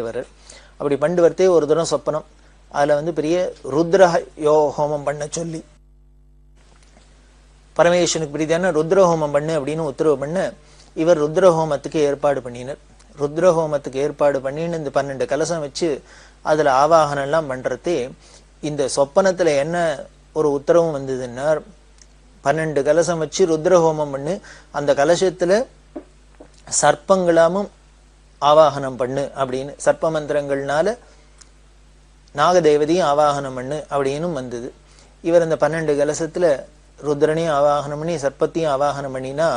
பண்ணிட்டு வர்றார். அப்படி பண்ணிட்டு வரத்தே ஒரு தரம் சொப்பனம். அதுல பெரிய ருத்ர ஹோமம் பண்ண சொல்லி, பரமேஸ்வரனுக்கு பிரீதியான ருத்ரஹோமம் பண்ணு அப்படின்னு உத்தரவு பண்ண இவர் ருத்ரஹோமத்துக்கு ஏற்பாடு பண்ணினர். ருத்ரஹோமத்துக்கு ஏற்பாடு பண்ணின்னு இந்த 12 கலசம் வச்சு அதுல ஆவாகனம் எல்லாம் பண்றதே இந்த சொப்பனத்துல என்ன ஒரு உத்தரவும் வந்ததுன்னா, 12 கலசம் வச்சு ருத்ரஹோமம் பண்ணு, அந்த கலசத்துல சர்ப்பங்களாமும் ஆவாகனம் பண்ணு அப்படின்னு, சர்ப்ப மந்திரங்கள்னால நாகதேவதையும் ஆவாகனம் பண்ணு அப்படின்னு வந்தது. இவர் அந்த 12 கலசத்துல ருத்ரனையும் ஆவாகனம் பண்ணி சர்ப்பத்தையும் ஆவாகனம் பண்ணினா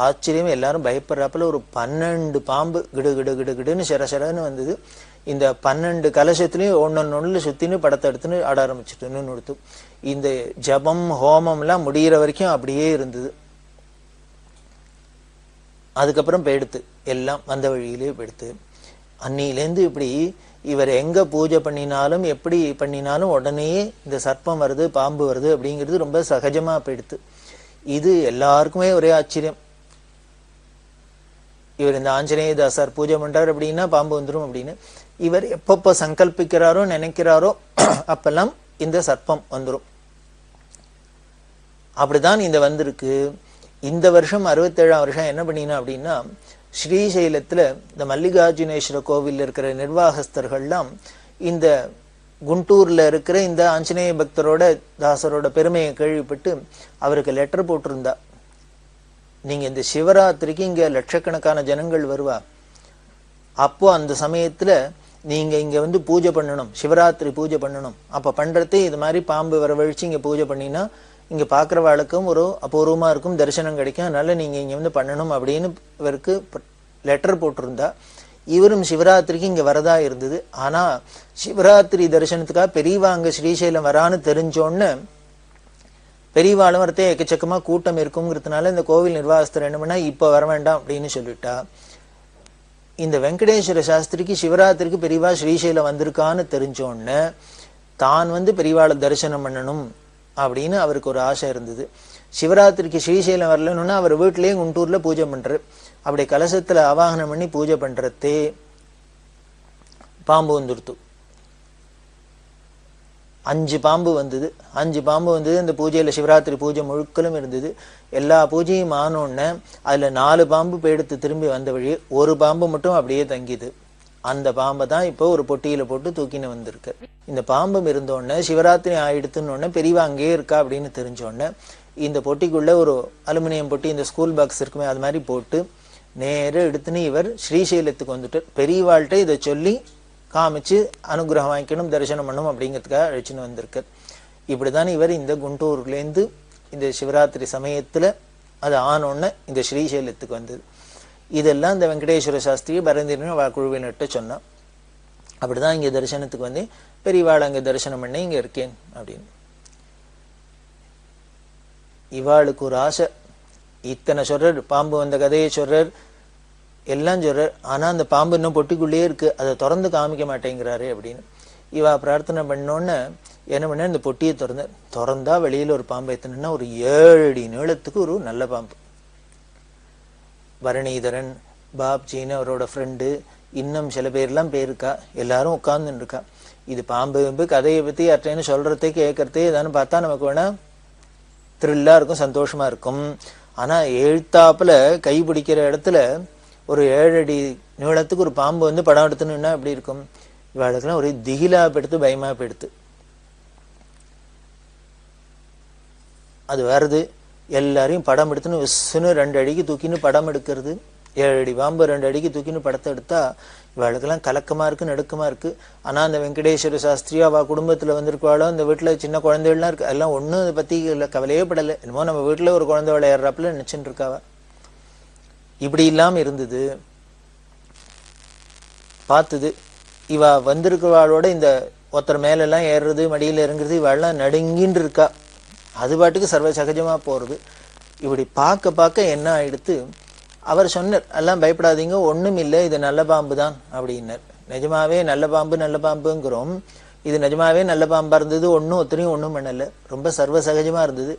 ஆச்சரியம், எல்லாரும் பயப்படுறாப்புல ஒரு 12 பாம்பு கிடு கிடு கிடு கிடுன்னு சரசரன்னு வந்தது. இந்த 12 கலசத்துலயும் ஒன்னொன்னு சுத்தின்னு படத்தை எடுத்துன்னு ஆட ஆரம்பிச்சுட்டுன்னு கொடுத்து, இந்த ஜபம் ஹோமம் எல்லாம் முடிகிற வரைக்கும் அப்படியே இருந்தது. அதுக்கப்புறம் போயிடுத்து, எல்லாம் வந்த வழியிலே போயிடுத்து. அன்னிலேருந்து இப்படி இவர் எங்க பூஜை பண்ணினாலும் எப்படி பண்ணினாலும் உடனே இந்த சர்ப்பம் வருது பாம்பு வருது அப்படிங்கிறது ரொம்ப சகஜமா போயிடுத்து. இது எல்லாருக்குமே ஒரே ஆச்சரியம். இவர் இந்த ஆஞ்சநேய தாசர் பூஜை பண்றாரு அப்படின்னா பாம்பு வந்துடும் அப்படின்னு, இவர் எப்பப்ப சங்கல்பிக்கிறாரோ நினைக்கிறாரோ அப்பெல்லாம் இந்த சர்ப்பம் வந்துடும். அப்படிதான் இந்த வந்திருக்கு. இந்த வருஷம் 67ஆம் வருஷம் என்ன பண்ணினா அப்படின்னா, ஸ்ரீசைலத்துல இந்த மல்லிகார்ஜுனேஸ்வர கோவில் இருக்கிற நிர்வாகஸ்தர்கள்லாம் இந்த குண்டூர்ல இருக்கிற இந்த ஆஞ்சநேய பக்தரோட தாசரோட பெருமையை கேள்விப்பட்டு அவருக்கு லெட்டர் போட்டிருந்தா, நீங்க இந்த சிவராத்திரிக்கு இங்க லட்சக்கணக்கான ஜனங்கள் வருவா, அப்போ அந்த சமயத்துல நீங்க இங்க பூஜை பண்ணணும், சிவராத்திரி பூஜை பண்ணணும். அப்ப பண்றதே இது மாதிரி பாம்பு வரவழிச்சு இங்க பூஜை பண்ணினா இங்க பாக்குறவாளுக்கும் ஒரு அபூர்வமா இருக்கும், தரிசனம் கிடைக்கும், அதனால நீங்க இங்க பண்ணணும் அப்படின்னு இவருக்கு லெட்டர் போட்டிருந்தா. இவரும் சிவராத்திரிக்கு இங்க வரதா இருந்தது. ஆனா சிவராத்திரி தரிசனத்துக்காக பெரியவா அங்க ஸ்ரீசைலம் வரான்னு தெரிஞ்சோன்னு பெரியவாளும் வரத்தே எக்கச்சக்கமா கூட்டம் இருக்குங்கிறதுனால இந்த கோவில் நிர்வாகஸ்தர் என்ன பண்ணா, இப்ப வர வேண்டாம் அப்படின்னு சொல்லிட்டா. இந்த வெங்கடேஸ்வர சாஸ்திரிக்கு சிவராத்திரிக்கு பெரியவா ஸ்ரீசைலம் வந்திருக்கான்னு தெரிஞ்சோன்னு தான் பெரியவாளை தரிசனம் பண்ணணும் அப்படின்னு அவருக்கு ஒரு ஆசை இருந்தது. சிவராத்திரிக்கு ஸ்ரீசைலம் வரலன்னா அவர் வீட்டிலேயே குண்டூர்ல பூஜை பண்றாரு. அப்படி கலசத்துல ஆவாகனம் பண்ணி பூஜை பண்றதே பாம்பு வந்துடுத்து. 5 பாம்பு வந்தது. 5 பாம்பு வந்தது. அந்த பூஜையில சிவராத்திரி பூஜை முழுக்கலும் இருந்தது. எல்லா பூஜையும் ஆனோன்னு அதுல 4 பாம்பு போயிடுத்து. திரும்பி வந்த வழி ஒரு பாம்பு மட்டும் அப்படியே தங்கிது. அந்த பாம்பை தான் இப்போ ஒரு பொட்டியில போட்டு தூக்கின்னு வந்திருக்கு. இந்த பாம்பும் இருந்தோடனே சிவராத்திரி ஆயிடுத்துன்னு பெரியவா அங்கேயே இருக்கா அப்படின்னு தெரிஞ்சோடனே இந்த பொட்டிக்குள்ள ஒரு அலுமினியம் பொட்டி, இந்த ஸ்கூல் பாக்ஸ் இருக்குமே, அது மாதிரி போட்டு நேரம் எடுத்துன்னு இவர் ஸ்ரீசைலத்துக்கு வந்துட்டு பெரியவாள்கிட்ட இதை சொல்லி காமிச்சு அனுகிரகம் வாங்கிக்கணும், தரிசனம் பண்ணணும் அப்படிங்கிறதுக்காக அழைச்சின்னு வந்திருக்கார். இப்படிதான் இவர் இந்த குண்டூர்லேருந்து இந்த சிவராத்திரி சமயத்துல அது ஆனோன்னு இந்த ஸ்ரீசைலத்துக்கு வந்தது. இதெல்லாம் இந்த வெங்கடேஸ்வர சாஸ்திரி பரந்திரன் குழுவினர்கிட்ட சொன்னான். அப்படிதான் இங்க தரிசனத்துக்கு வந்து பெரியவாள் அங்க தரிசனம் பண்ணி இங்க இருக்கேன் அப்படின்னு. இவாளுக்கு ஒரு ஆசை, இத்தனை சொல்றார், பாம்பு வந்த கதையை சொல்றார், எல்லாம் சொல்றார். ஆனா அந்த பாம்பு இன்னும் பொட்டிக்குள்ளேயே இருக்கு, அதை திறந்து காமிக்க மாட்டேங்கிறாரு அப்படின்னு. இவா பிரார்த்தனை பண்ணோன்னு என்ன பண்ண, இந்த பொட்டியை திறந்தா வெளியில ஒரு பாம்பு எத்தனைன்னா ஒரு 7 அடி நீளத்துக்கு ஒரு நல்ல பாம்பு. பரணிதரன், பாப்ஜின்னு அவரோட ஃப்ரெண்டு, இன்னும் சில பேர்லாம் போயிருக்கா, எல்லாரும் உட்கார்ந்துன்னு இருக்கா. இது பாம்பு கதையை பத்தி யார்ட்டேன்னு சொல்றதே கேட்கறதே ஏதானு பார்த்தா நமக்கு வேணா த்ரில்லா இருக்கும், சந்தோஷமா இருக்கும். ஆனா எழுத்தாப்புல கை பிடிக்கிற இடத்துல ஒரு 7 அடி நீளத்துக்கு ஒரு பாம்பு படம் எடுத்துன்னா எப்படி இருக்கும்? இவாளுக்கெல்லாம் ஒரு திகிலா பெடுத்து பயமா பெடுத்து அது வருது. எல்லாரையும் படம் எடுத்துன்னு விசுன்னு 2 அடிக்கு தூக்கின்னு படம் எடுக்கிறது. 7 அடி பாம்பு 2 அடிக்கு தூக்கின்னு படத்தை எடுத்தா இவாளுக்கெல்லாம் கலக்கமா இருக்கு, நடுக்கமா இருக்கு. ஆனா அந்த வெங்கடேஸ்வர சாஸ்திரியா அவ குடும்பத்துல வந்திருக்காளோ, இந்த வீட்டுல சின்ன குழந்தைகள்லாம் இருக்கு, எல்லாம் ஒண்ணும் அதை பத்தி கவலையே படலை. என்னமோ நம்ம வீட்டுல ஒரு குழந்தை விளையாடுறாப்புல நினைச்சுட்டு இருக்காவ. இப்படி இல்லாம இருந்தது. பார்த்தது இவ வந்திருக்கிறவாளோட இந்த ஒருத்தர் மேல எல்லாம் ஏறுறது, மடியில இறங்குறது, இவாள்லாம் நடுங்கின்னு இருக்கா. அது பாட்டுக்கு சர்வ சகஜமா போறது. இப்படி பார்க்க பார்க்க என்ன ஆயிடுத்து, அவர் சொன்னார், எல்லாம் பயப்படாதீங்க, ஒண்ணும் இல்லை, இது நல்ல பாம்பு தான் அப்படின்னார். நிஜமாவே நல்ல பாம்புங்கிறோம், இது நிஜமாவே நல்ல பாம்பா இருந்தது. ஒத்தனையும் ஒண்ணும் பண்ணல, ரொம்ப சர்வ சகஜமா இருந்தது.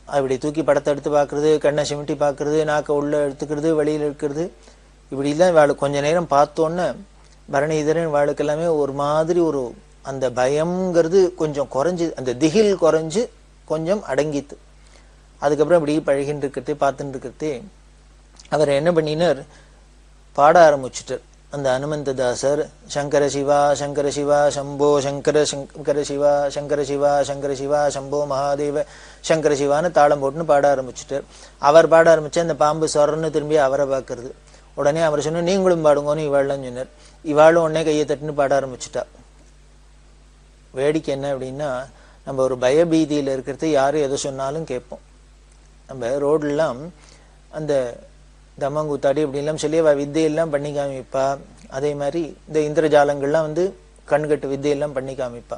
அப்படி தூக்கி படத்தை எடுத்து பாக்குறது, கண்ணை சிமிட்டி பாக்குறது, நாக்க உள்ள எடுத்துக்கிறது, வெளியில இருக்கிறது, இப்படிலாம் இவாளு கொஞ்ச நேரம் பார்த்தோன்னே பரணிதரன் இவாளுக்கு எல்லாமே ஒரு மாதிரி ஒரு அந்த பயம்ங்கிறது கொஞ்சம் குறைஞ்சு, அந்த திகில் குறைஞ்சு கொஞ்சம் அடங்கித்து. அதுக்கப்புறம் இப்படி பழகின்னு இருக்கிறதே பார்த்துட்டு இருக்கிறதே அவர் என்ன பண்ணினார், பாட ஆரம்பிச்சுட்டார். அந்த அனுமந்ததாசர் சங்கர சிவா சங்கர சிவா சம்போ சங்கர சங்கர சிவா சங்கர சிவா சங்கர சிவா சம்போ மகாதேவ சங்கர சிவான்னு தாளம் போட்டுன்னு பாட ஆரம்பிச்சுட்டார். அவர் பாட ஆரம்பிச்சு அந்த பாம்பு சொரன்னு திரும்பி அவரை பார்க்கறது. உடனே அவர் சொன்ன நீங்களும் பாடுங்கன்னு இவாள்லாம் சொன்னார். இவாளும் உடனே கையை தட்டுன்னு பாட ஆரம்பிச்சுட்டா. வேடிக்கை என்ன அப்படின்னா, நம்ம ஒரு பயபீதியில இருக்கிறது யாரும் எதை சொன்னாலும் கேட்போம். நம்ம ரோட்லாம் அந்த தம்மங்குத்தாடி அப்படின்லாம் சொல்லி அவள் வித்தையெல்லாம் பண்ணி காமிப்பா. அதே மாதிரி இந்த இந்திரஜாலங்கள்லாம் கண்கட்டு வித்தையெல்லாம் பண்ணி காமிப்பா.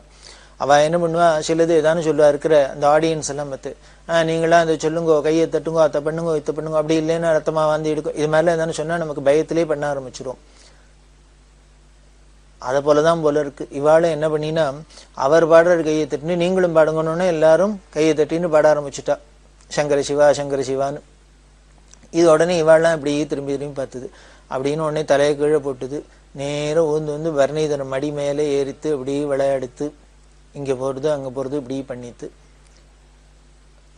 அவள் என்ன பண்ணுவா, சிலது ஏதானு சொல்லுவா இருக்கிற அந்த ஆடியன்ஸ் எல்லாம் பார்த்து, நீங்களாம் அதை சொல்லுங்கோ, கையை தட்டுங்கோ, அத்தை பண்ணுங்கோ, இத்தை பண்ணுங்கோ, அப்படி இல்லைன்னா ரத்தமா வாந்தி எடுக்கும், இது மாதிரிலாம் ஏதானு சொன்னா நமக்கு பயத்திலே பண்ண ஆரம்பிச்சிரும். அதை போலதான் போல இருக்கு. இவாளும் என்ன பண்ணினா, அவர் பாடுற கையை தட்டின்னு நீங்களும் பாடுங்கன்னு எல்லாரும் கையை தட்டின்னு பாட ஆரம்பிச்சுட்டா, சங்கர சிவா சங்கர சிவான்னு. இது உடனே இவாள்லாம் இப்படி திரும்பி திரும்பி பார்த்தது. அப்படின்னு உடனே தலையை கீழே போட்டுது. நேரம் ஊந்து பரணிதரன் மடி மேலே ஏறித்து இப்படி விளையாடுத்து, இங்க போறது அங்க போறது இப்படி பண்ணித்து.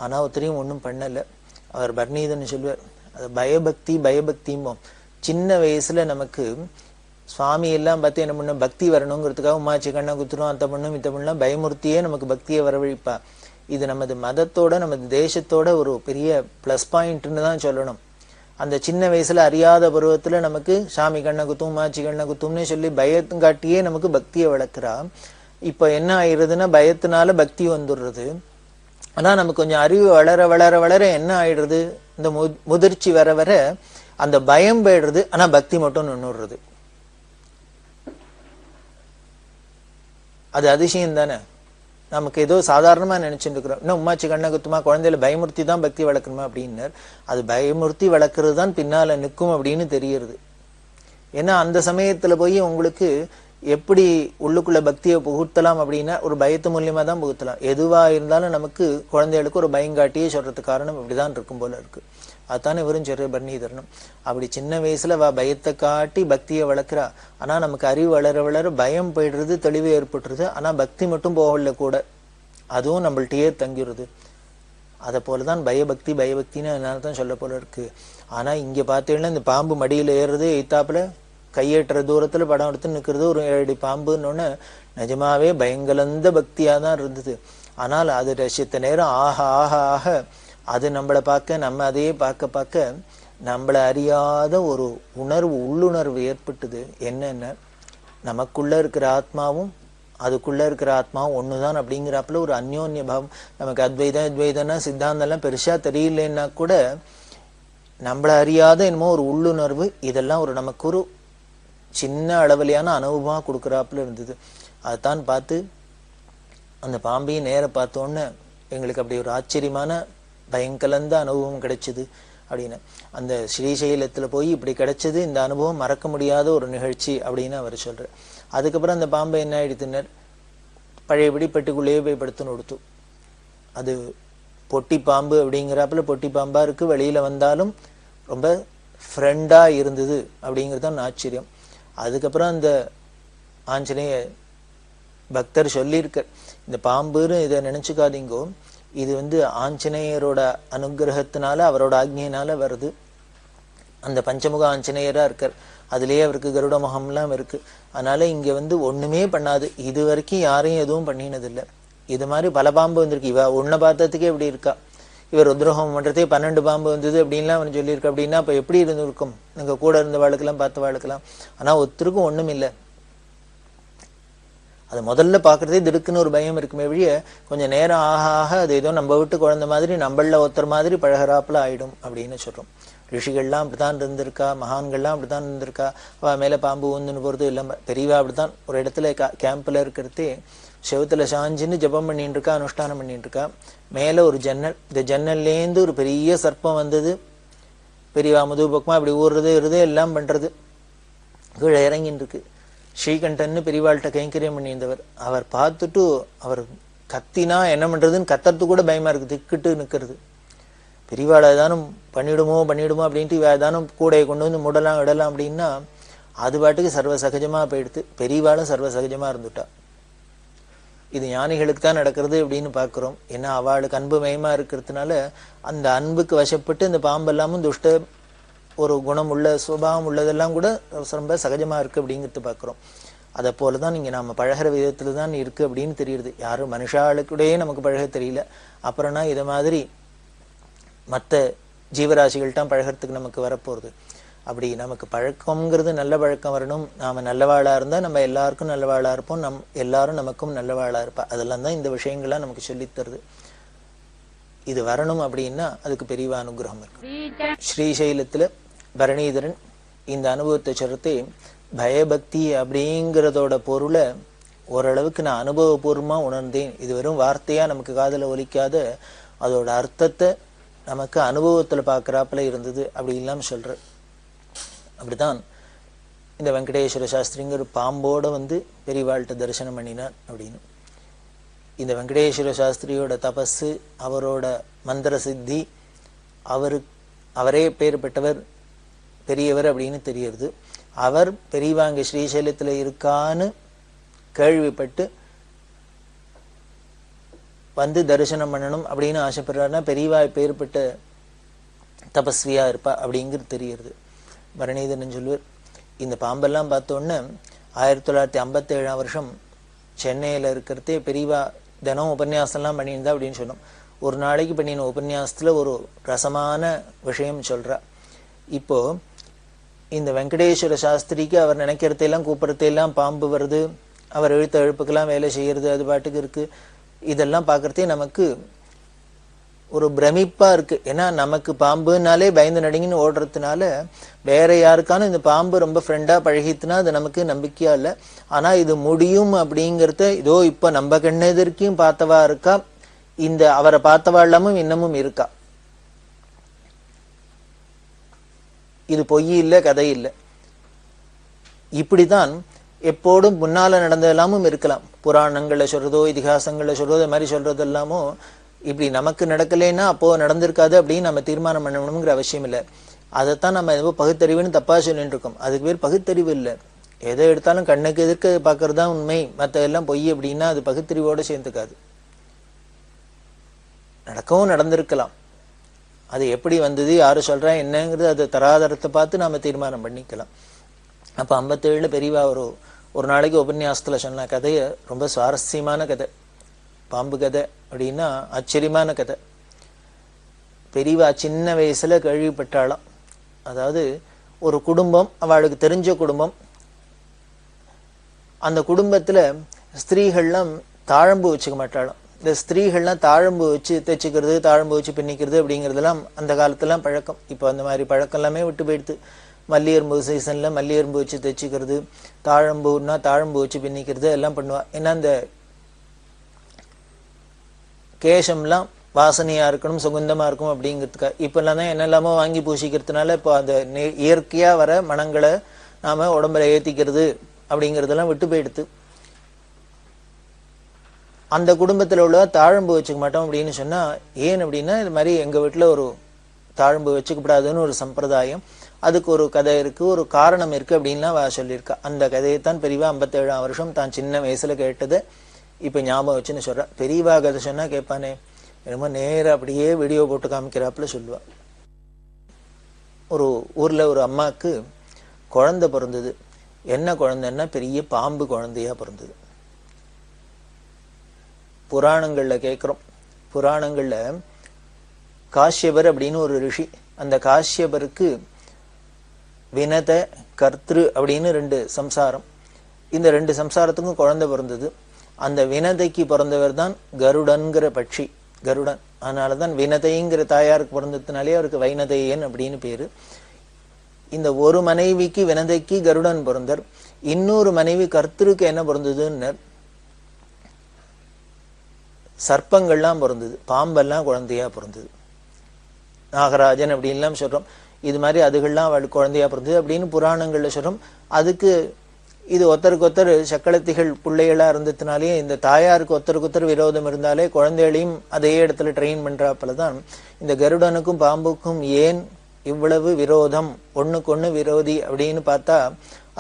ஆனா ஒருத்தரையும் ஒன்றும் பண்ணல. அவர் பரணிதன் சொல்லுவார், அது பயபக்தி பயபக்திம்போம். சின்ன வயசுல நமக்கு சுவாமி எல்லாம் பார்த்து என்ன பண்ண, பக்தி வரணுங்கிறதுக்காக உமாச்சி கண்ணை குத்துரும், அத்தை பண்ணும் இத்த பண்ணலாம், பயமுறுத்தியே நமக்கு பக்தியை வரவழிப்பா. இது நமது மதத்தோட நமது தேசத்தோட ஒரு பெரிய பிளஸ் பாயிண்ட்னு தான் சொல்லணும். அந்த சின்ன வயசுல அறியாத பருவத்துல நமக்கு சாமி கண்ணை குத்தும் மாச்சி கண்ணை குத்தும்னு சொல்லி பயத்தும் காட்டியே நமக்கு பக்தியை வளர்க்குறா. இப்ப என்ன ஆயிடுறதுன்னா, பயத்தினால பக்தி வந்துடுறது. ஆனா நமக்கு கொஞ்சம் அறிவு வளர வளர வளர என்ன ஆயிடுறது, இந்த முதிர்ச்சி வர வர அந்த பயம் போயிடுறது. ஆனா பக்தி மட்டும் நின்றுடுறது. அது அதிசயம் தானே. நமக்கு ஏதோ சாதாரணமா நினைச்சுட்டு இருக்கிறோம். இன்னும் உமாச்சி கண்ணை குத்துமா, குழந்தையில பயமுறுத்தி தான் பக்தி வளர்க்கணுமா அப்படின்னு. அது பயமுறுத்தி வளர்க்கறது தான் பின்னால நிற்கும் அப்படின்னு தெரியுது. ஏன்னா அந்த சமயத்துல போய் உங்களுக்கு எப்படி உள்ளுக்குள்ள பக்தியை புகுத்தலாம் அப்படின்னா, ஒரு பயத்து மூலியமா தான் புகுத்தலாம். எதுவா இருந்தாலும் நமக்கு குழந்தைகளுக்கு ஒரு பயங்காட்டியே சொல்றதுக்கு காரணம் இப்படிதான் இருக்கும் போல இருக்கு. அதுதானே இவரும் சொல்ற பரணிதரனும். அப்படி சின்ன வயசுல பயத்தை காட்டி பக்தியை வளர்க்குறா. ஆனா நமக்கு அறிவு வளர வளர பயம் போயிடுறது, தெளிவு ஏற்பட்டுருது. ஆனா பக்தி மட்டும் போகல கூட, அதுவும் நம்மள்கிட்டயே தங்கிடுது. அதை போலதான் பயபக்தி பயபக்தின்னு அதனால தான் சொல்ல போல இருக்கு. ஆனா இங்க பார்த்தீங்கன்னா இந்த பாம்பு மடியில ஏறுறது, எத்தாப்புல கையேற்ற தூரத்துல படம் எடுத்து நிற்கிறது ஒரு 7 அடி பாம்புன்னு நிஜமாவே பயங்கலந்த பக்தியா தான் இருந்தது. ஆனால் அது ரசித்த நேரம் ஆக ஆக ஆக அது நம்மளை பார்க்க, நம்ம அதையே பார்க்க பார்க்க நம்மளை அறியாத ஒரு உணர்வு, உள்ளுணர்வு ஏற்பட்டுது. என்னென்ன, நமக்குள்ள இருக்கிற ஆத்மாவும் அதுக்குள்ள இருக்கிற ஆத்மாவும் ஒண்ணுதான் அப்படிங்கிறாப்புல ஒரு அந்யோன்ய பாவம். நமக்கு அத்வைதம்னா சித்தாந்தம்லாம் பெருசா தெரியலன்னா கூட நம்மள அறியாத என்னமோ ஒரு உள்ளுணர்வு, இதெல்லாம் ஒரு நமக்கு ஒரு சின்ன அளவிலையான அனுபவமா கொடுக்குறாப்புல இருந்தது. அதைத்தான் பார்த்து அந்த பாம்பையும் நேர பார்த்தோன்னு எங்களுக்கு அப்படி ஒரு ஆச்சரியமான பயங்கலந்த அனுபவம் கிடைச்சது அப்படின்னு. அந்த ஸ்ரீசைலத்துல போய் இப்படி கிடைச்சது, இந்த அனுபவம் மறக்க முடியாத ஒரு நிகழ்ச்சி அப்படின்னு அவர் சொல்றார். அதுக்கப்புறம் அந்த பாம்பை என்ன ஆயிடுத்துனர், பழையபடி பெட்டிக்குள்ளேயே போய் படுத்துன்னு கொடுத்து. அது பொட்டி பாம்பு அப்படிங்கிறாப்புல பொட்டி பாம்பா இருக்கு, வெளியில வந்தாலும் ரொம்ப ஃப்ரெண்டா இருந்தது அப்படிங்கிறது ஆச்சரியம். அதுக்கப்புறம் அந்த ஆஞ்சநேய பக்தர் சொல்லியிருக்க, இந்த பாம்புன்னு இதை நினைச்சுக்காதீங்கோ, இது ஆஞ்சநேயரோட அனுகிரகத்தினால அவரோட ஆக்ஞையினால வருது. அந்த பஞ்சமுக ஆஞ்சநேயரா இருக்கார், அதுலயே அவருக்கு கருட முகம்லாம் இருக்கு. அதனால இங்க ஒண்ணுமே பண்ணாது. இது வரைக்கும் யாரையும் எதுவும் பண்ணினதில்லை. இது மாதிரி பல பாம்பு வந்திருக்கு. இவ உன்னை பார்த்ததுக்கே இப்படி இருக்கா. இவர் ருத்ரஹோமம் பண்றதே 12 பாம்பு வந்தது அப்படின்லாம் அவன் சொல்லியிருக்க. அப்படின்னா அப்ப எப்படி இருந்திருக்கும், நீங்க கூட இருந்த வாழ்க்கலாம் பார்த்த வாழ்க்கலாம். ஆனா ஒருத்தருக்கும் ஒண்ணும் இல்லை. அது முதல்ல பாக்குறதே திடுக்குன்னு ஒரு பயம் இருக்குமே வழிய, கொஞ்சம் நேரம் ஆக ஆக அது ஏதோ நம்ம விட்டு குழந்தை மாதிரி நம்மள ஒருத்தர் மாதிரி பழகிறாப்புல ஆயிடும் அப்படின்னு சொல்றோம். ரிஷிகள்லாம் அப்படித்தான் இருந்திருக்கா, மகான்கள்லாம் அப்படித்தான் இருந்திருக்கா. அவ மேல பாம்பு ஊந்துன்னு போறது இல்லாம பெரியவா அப்படித்தான் ஒரு இடத்துல கேம்ப்ல இருக்கிறதே செவத்துல சாஞ்சின்னு ஜபம் பண்ணிட்டு இருக்கா, அனுஷ்டானம் பண்ணிட்டு இருக்கா. மேல ஒரு ஜன்னல், இந்த ஜன்னல்லேருந்து ஒரு பெரிய சர்ப்பம் வந்தது. பெரியவா முதுபக்கமா இப்படி ஊறுறது இருது எல்லாம் பண்றது. கீழே இறங்கின்னு இருக்கு. ஸ்ரீகண்டன்னு பெரியவாள்கிட்ட கைங்கரியம் பண்ணியிருந்தவர். அவர் பார்த்துட்டு அவர் கத்தினா என்ன பண்றதுன்னு கத்துறது கூட பயமா இருக்கு, திக்கிட்டு நிக்கிறது. பெரியவாளை ஏதானும் பண்ணிடுமோ அப்படின்ட்டு இவ ஏதானும் கூடையை கொண்டு வந்து முடலாம் இடலாம் அப்படின்னா அது பாட்டுக்கு சர்வ சகஜமா போயிடுத்து. பெரியவாளும் சர்வ சகஜமா இருந்துட்டா. இது ஞானிகளுக்கு தான் நடக்கிறது அப்படின்னு பார்க்கிறோம். ஏன்னா அவளுக்கு அன்பு மயமா இருக்கிறதுனால அந்த அன்புக்கு வசப்பட்டு இந்த பாம்பெல்லாமும் துஷ்ட ஒரு குணம் உள்ள சுபாவம் உள்ளதெல்லாம் கூட ரொம்ப சகஜமா இருக்கு அப்படிங்கிறது பார்க்கிறோம். அதை போலதான் இங்க நாம பழகிற விதத்துல தான் இருக்கு அப்படின்னு தெரியுது. யாரும் மனுஷாளுக்கூடயே நமக்கு பழக தெரியல, அப்புறம்னா இதை மாதிரி மற்ற ஜீவராசிகள்தான் பழகிறதுக்கு நமக்கு வரப்போறது. அப்படி நமக்கு பழக்கம்ங்கிறது நல்ல பழக்கம் வரணும். நாம நல்லவாளா இருந்தா நம்ம எல்லாருக்கும் நல்லவாளா இருப்போம், எல்லாரும் நமக்கும் நல்லவாளா இருப்பா. அதெல்லாம் தான் இந்த விஷயங்கள்லாம் நமக்கு சொல்லித் தருது. இது வரணும் அப்படின்னா அதுக்கு பெரிய அனுகிரகம் இருக்கு. ஸ்ரீசைலத்துல பரணீதரன் இந்த அனுபவத்தை சொல்றதே பயபக்தி அப்படிங்கிறதோட பொருளை ஓரளவுக்கு நான் அனுபவபூர்வமா உணர்ந்தேன். இது வெறும் வார்த்தையா நமக்கு காதுல ஒலிக்காத அதோட அர்த்தத்தை நமக்கு அனுபவத்துல பாக்குறாப்புல இருந்தது அப்படி இல்லாம சொல்ற. அப்படித்தான் இந்த வெங்கடேஸ்வர சாஸ்திரிங்கிற பாம்போட பெரியவாள்கிட்ட தரிசனம் பண்ணினார் அப்படின்னு. இந்த வெங்கடேஸ்வர சாஸ்திரியோட தபஸு, அவரோட மந்திர சித்தி, அவரே பேர் பெற்றவர், பெரியவர் அப்படின்னு தெரியுது. அவர் பெரியவாங்க ஸ்ரீசைலத்துல இருக்கான்னு கேள்விப்பட்டு தரிசனம் பண்ணணும் அப்படின்னு ஆசைப்படுறாருன்னா பெரியவா பேர்பட்ட தபஸ்வியா இருப்பா அப்படிங்கிறது தெரியுது. பரணீதன் சொல்லுவார், இந்த பாம்பெல்லாம் பார்த்தோன்னே 1957 சென்னையில இருக்கிறதே பெரியவா தினம் உபன்யாசம்லாம் பண்ணியிருந்தா அப்படின்னு சொன்னோம். ஒரு நாளைக்கு பண்ணின உபன்யாசத்துல ஒரு ரசமான விஷயம் சொல்றா. இப்போ இந்த வெங்கடேஸ்வர சாஸ்திரிக்கு அவர் நினைக்கிறதையெல்லாம் கூப்பிடுறதையெல்லாம் பாம்பு வருது, அவர் எழுத்த எழுப்புக்கெல்லாம் வேலை செய்யறது, அது பாட்டுக்கு இருக்கு. இதெல்லாம் பார்க்கறதே நமக்கு ஒரு பிரமிப்பா இருக்கு. ஏன்னா நமக்கு பாம்புனாலே பயந்து நடுங்கின்னு ஓடுறதுனால வேற யாருக்கான இந்த பாம்பு ரொம்ப ஃப்ரெண்டா பழகித்துனா அது நமக்கு நம்பிக்கையா இல்லை. ஆனா இது முடியும் அப்படிங்கிறத இதோ இப்ப நம்ம கண்ணெதிர்க்கும் பார்த்தவா இருக்கா, இந்த அவரை பார்த்தவா இல்லாமும் இன்னமும் இருக்கா. இது பொய் இல்லை, கதை இல்லை. இப்படிதான் எப்போதும் முன்னால நடந்ததெல்லாமும் இருக்கலாம். புராணங்கள்ல சொல்றதோ இதிகாசங்கள்ல சொல்றதோ இது மாதிரி சொல்றது எல்லாமோ இப்படி நமக்கு நடக்கலைன்னா அப்போ நடந்திருக்காது அப்படின்னு நம்ம தீர்மானம் பண்ணணுங்கிற அவசியம் இல்லை. அதைத்தான் நம்ம ஏதோ பகுத்தறிவுன்னு தப்பா சொல்லிட்டு இருக்கோம். அதுக்கு பேர் பகுத்தறிவு இல்லை. எதை எடுத்தாலும் கண்ணுக்கு எதிர்க்க பார்க்கறது தான் உண்மை, மற்ற எல்லாம் பொய் அப்படின்னா அது பகுத்தறிவோட சேர்ந்துக்காது. நடக்கவும் நடந்திருக்கலாம். அது எப்படி வந்தது, யாரு சொல்றா என்னங்கிறது அது தராதரத்தை பார்த்து நாம தீர்மானம் பண்ணிக்கலாம். அப்ப 57 பெரியவா ஒரு நாளைக்கு உபன்யாசத்துல சொன்ன கதையை ரொம்ப சுவாரஸ்யமான கதை, பாம்பு கதை அப்படின்னா ஆச்சரியமான கதை. பெரியவா சின்ன வயசுல கேள்விப்பட்டாளாம். அதாவது ஒரு குடும்பம், அவளுக்கு தெரிஞ்ச குடும்பம், அந்த குடும்பத்துல ஸ்திரீகள்லாம் தாழம்பு வச்சுக்க மாட்டாளாம். இந்த ஸ்திரீகள்லாம் தாழம்பு வச்சு தைச்சுக்கிறது, தாழம்பு வச்சு பின்னிக்கிறது அப்படிங்கிறதுலாம் அந்த காலத்துலாம் பழக்கம். இப்போ அந்த மாதிரி பழக்கம் எல்லாமே விட்டு போயிடுத்து. மல்லியரும்பு சீசன்ல மல்லியரும்பு வச்சு தைச்சுக்கிறது, தாழம்புன்னா தாழம்பு வச்சு பின்னிக்கிறது எல்லாம் பண்ணுவா. ஏன்னா அந்த கேசம்லாம் வாசனையா இருக்கணும், சுகந்தமா இருக்கும் அப்படிங்கிறதுக்காக. இப்பெல்லாம் தான் என்னெல்லாமோ வாங்கி பூசிக்கிறதுனால இப்போ அந்த இயற்கையா வர மனங்களை நாம உடம்புல ஏத்திக்கிறது அப்படிங்கிறதெல்லாம் விட்டு போயிடுத்து. அந்த குடும்பத்துல உள்ள தாழம்பு வச்சுக்க மாட்டோம் அப்படின்னு சொன்னா ஏன் அப்படின்னா, இது மாதிரி எங்க வீட்டுல ஒரு தாழம்பு வச்சுக்கப்படாதுன்னு ஒரு சம்பிரதாயம், அதுக்கு ஒரு கதை இருக்கு, ஒரு காரணம் இருக்கு அப்படின்லாம் சொல்லியிருக்கா. அந்த கதையைத்தான் பெரியவா 57 தான் சின்ன வயசுல கேட்டதை இப்ப ஞாபகம் வச்சுன்னு சொல்றா. பெரியவா கதை சொன்னா கேட்பானே, என்னமோ நேரம் அப்படியே வீடியோ போட்டு காமிக்கிறாப்புல சொல்லுவா. ஒரு ஊர்ல ஒரு அம்மாக்கு குழந்தை பிறந்தது. என்ன குழந்தைன்னா பெரிய பாம்பு குழந்தையா பிறந்தது. புராணங்கள்ல கேட்கிறோம். புராணங்கள்ல காஷ்யபர் அப்படின்னு ஒரு ரிஷி, அந்த காஷ்யபருக்கு வினத கர்த்திரு அப்படின்னு 2 சம்சாரம். இந்த 2 சம்சாரத்துக்கும் குழந்தை பிறந்தது. அந்த வினதைக்கு பிறந்தவர் தான் கருடன்கிற பட்சி, கருடன். அதனாலதான் வினதைங்கிற தாயாருக்கு பிறந்ததுனாலே அவருக்கு வைனதையன் அப்படின்னு பேரு. இந்த ஒரு மனைவிக்கு வினதைக்கு கருடன் பிறந்தார். இன்னொரு மனைவி கர்த்திருக்கு என்ன பிறந்ததுன்னு சர்ப்பங்கள்லாம் பிறந்தது, பாம்பெல்லாம் குழந்தையா பிறந்தது. நாகராஜன் அப்படின்லாம் சொல்றோம். இது மாதிரி அதுகள்லாம் அவளுக்கு குழந்தையா பிறந்தது அப்படின்னு புராணங்கள்ல சொல்றோம். அதுக்கு இது ஒருத்தருக்கு ஒருத்தர் சக்களத்திகள் பிள்ளைகளா இருந்ததுனாலே இந்த தாயாருக்கு ஒருத்தருக்கு ஒருத்தர் விரோதம் இருந்தாலே குழந்தைகளையும் அதே இடத்துல ட்ரெயின் பண்றாப்பலதான் இந்த கருடனுக்கும் பாம்புக்கும் ஏன் இவ்வளவு விரோதம், ஒண்ணுக்கு ஒண்ணு விரோதி அப்படின்னு பார்த்தா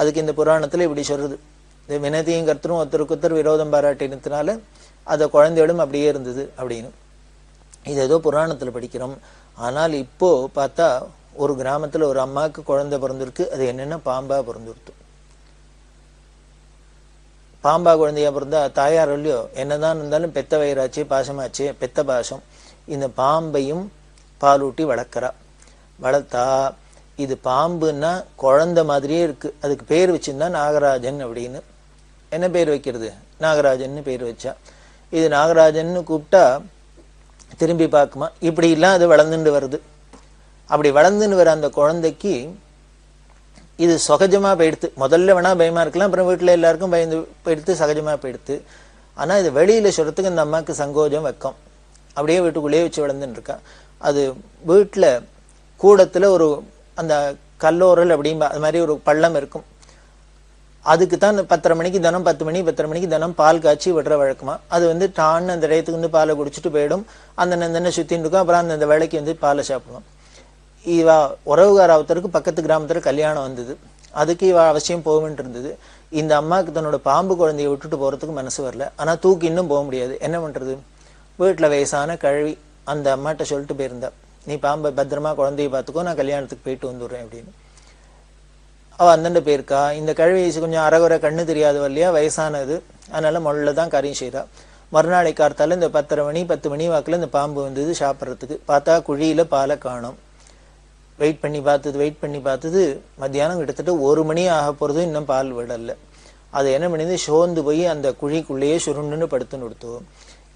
அதுக்கு இந்த புராணத்துல இப்படி சொல்றது. இந்த வினதியும் கர்த்தரும் ஒருத்தருக்கு ஒருத்தர் விரோதம் பாராட்டினதுனால அந்த குழந்தைகளும் அப்படியே இருந்தது அப்படின்னு இது ஏதோ புராணத்துல படிக்கிறோம். ஆனால் இப்போ பார்த்தா ஒரு கிராமத்துல ஒரு அம்மாவுக்கு குழந்தை பிறந்திருக்கு. அது என்னன்னா பாம்பா பிறந்துருத்து. பாம்பா குழந்தையா பிறந்தா தாயார் இல்லையோ என்னதான் இருந்தாலும் பெத்த வயிறாச்சு பாசமாச்சு பெத்த பாசம். இந்த பாம்பையும் பாலூட்டி வளர்க்கிறா. வளர்த்தா இது பாம்புன்னா குழந்தை மாதிரியே இருக்கு. அதுக்கு பேர் வச்சிருந்தா நாகராஜன் அப்படின்னு. என்ன பேர் வைக்கிறது? நாகராஜன் பேர் வச்சா. இது நாகராஜன் கூப்பிட்டா திரும்பி பார்க்குமா? இப்படி எல்லாம் அது வளர்ந்துட்டு வருது. அப்படி வளர்ந்துன்னு வர அந்த குழந்தைக்கு இது சகஜமா போயிடுத்து. முதல்ல வேணா பயமா இருக்கலாம், அப்புறம் வீட்டுல எல்லாருக்கும் பயந்து போயிடுத்து, சகஜமா போயிடுத்து. ஆனா இது வெளியில சொல்றதுக்கு இந்த அம்மாவுக்கு சங்கோஜம் வெக்கம். அப்படியே வீட்டுக்குள்ளேயே வச்சு வளர்ந்துன்னு இருக்கா. அது வீட்டுல கூடத்துல ஒரு அந்த கல்லோரல் அப்படின்பா அது மாதிரி ஒரு பள்ளம் இருக்கும். அதுக்கு தான் 10:30 மணிக்கு தினம் 10:10:30 மணிக்கு தினம் பால் காய்ச்சி விடுற வழக்கமா. அது டான்னு அந்த இடத்துக்கு பாலை குடிச்சிட்டு போயிடும். அந்த சுத்தின்னு இருக்கும். அப்புறம் அந்த வேலைக்கு பாலை சாப்பிடுவோம். இவ உறவுகார அவத்தருக்கு பக்கத்து கிராமத்துல கல்யாணம் வந்தது. அதுக்கு இவ அவசியம் போகவேன் இருந்தது. இந்த அம்மாவுக்கு தன்னோட பாம்பு குழந்தைய விட்டுட்டு போறதுக்கு மனசு வரல. ஆனா தூக்கி இன்னும் போக முடியாது. என்ன பண்றது? வீட்டுல வயசான கழுவி அந்த அம்மாட்ட சொல்லிட்டு போயிருந்தா, நீ பாம்பை பத்திரமா குழந்தைய பார்த்துக்கோ, நான் கல்யாணத்துக்கு போயிட்டு வந்துடுறேன் அப்படின்னு. அவ அந்தண்ட போயிருக்கா. இந்த கழுவி கொஞ்சம் அறகுறை கண்ணு தெரியாது இல்லையா, வயசானது. அதனால மொள்ளதான் காரியம் செய்யறா. மறுநாளை கார்த்தால இந்த 10:30 மணி 10 மணி வாக்குல இந்த பாம்பு வந்தது சாப்பிட்றதுக்கு. பார்த்தா குழியில பாலை காணும். வெயிட் பண்ணி பார்த்தது மத்தியானம் கிட்டத்தட்ட 1 மணி ஆக போறது, இன்னும் பால் விடல. அது என்ன பண்ணிது, சோர்ந்து போய் அந்த குழிக்குள்ளேயே சுருண்டுன்னு படுத்துன்னு கொடுத்தோம்.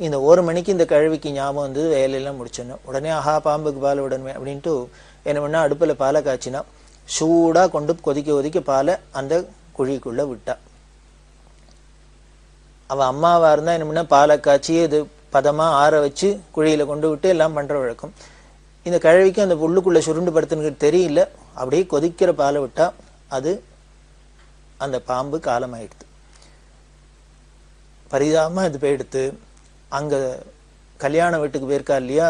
இந்த 1 மணிக்கு இந்த கழுவிக்கு ஞாபகம் வந்து வேலையெல்லாம் முடிச்சிடணும். உடனே ஆஹா பாம்புக்கு பால் விடணுமே அப்படின்ட்டு என்ன பண்ணா, அடுப்புல பாலை காய்ச்சினா சூடா கொண்டு கொதிக்க பாலை அந்த குழிக்குள்ள விட்டா. அவ அம்மாவா இருந்தா என்ன பண்ணா, பாலை காய்ச்சி இது பதமா ஆற வச்சு குழியில கொண்டு விட்டு எல்லாம் பண்ற வழக்கம். இந்த கழுவிக்கு அந்த புல்லுக்குள்ள சுருண்டு படுத்துன்னு தெரியல. அப்படியே கொதிக்கிற பாலை விட்டா அது அந்த பாம்பு காலமாயிடுது. பரிதாபமா இது போயிடுத்து. அங்க கல்யாண வீட்டுக்கு போயிருக்கா இல்லையா,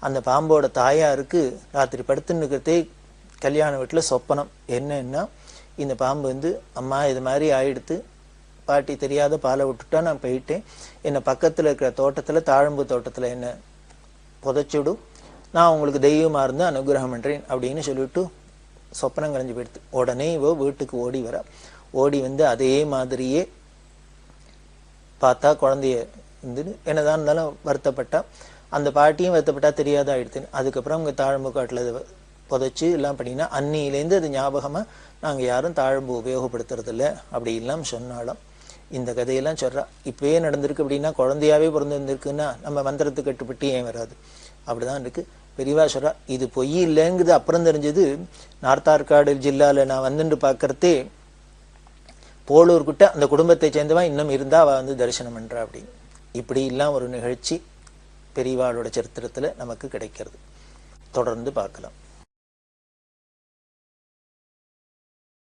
அந்த பாம்போட தாயாருக்கு ராத்திரி படுத்துன்னு இருக்கிறதே கல்யாண வீட்டுல சொப்பனம். என்னன்னா, இந்த பாம்பு அம்மா இது மாதிரி ஆயிடுத்து, பாட்டி தெரியாத பாலை விட்டுட்டா, நான் போயிட்டேன், என்னை பக்கத்துல இருக்கிற தோட்டத்துல தாழம்பு தோட்டத்துல என்ன புதைச்சுடும், நான் உங்களுக்கு தெய்வமா இருந்து அனுகிரகம் பண்றேன் அப்படின்னு சொல்லிட்டு சொப்பனம் கலைஞ்சு போயிடுது. உடனே இவ வீட்டுக்கு ஓடி வர. ஓடி அதே மாதிரியே பார்த்தா குழந்தைய என்னதான் இருந்தாலும் வருத்தப்பட்டா. அந்த பாட்டியும் வருத்தப்பட்டா தெரியாத ஆயிடுத்துன்னு. அதுக்கப்புறம் அவங்க தாழம்பு காட்டுல புதைச்சு எல்லாம் பண்ணினா, அன்னியிலேருந்து அது ஞாபகமா நாங்க யாரும் தாழம்பு உபயோகப்படுத்துறது இல்லை அப்படி எல்லாம் சொன்னாலும் இந்த கதையெல்லாம் சொல்றா. இப்பவே நடந்திருக்கு அப்படின்னா, குழந்தையாவே பிறந்து இருந்திருக்குன்னா நம்ம மந்திரத்துக்கு கட்டுப்பட்டு ஏன் வராது? அப்படிதான் இருக்கு. பெரியவா சொல்றா, இது பொய் இல்லைங்குது அப்புறம் தெரிஞ்சது. நார்த் ஆர்காடு ஜில்லால நான் வந்துட்டு பாக்குறதே போலூர் கிட்ட அந்த குடும்பத்தை சேர்ந்தவா இன்னும் இருந்தா அவ தரிசனம் பண்றா. அப்படி இப்படி எல்லாம் ஒரு நிகழ்ச்சி பெரியவாளோட சரித்திரத்துல நமக்கு கிடைக்கிறது. தொடர்ந்து பார்க்கலாம்.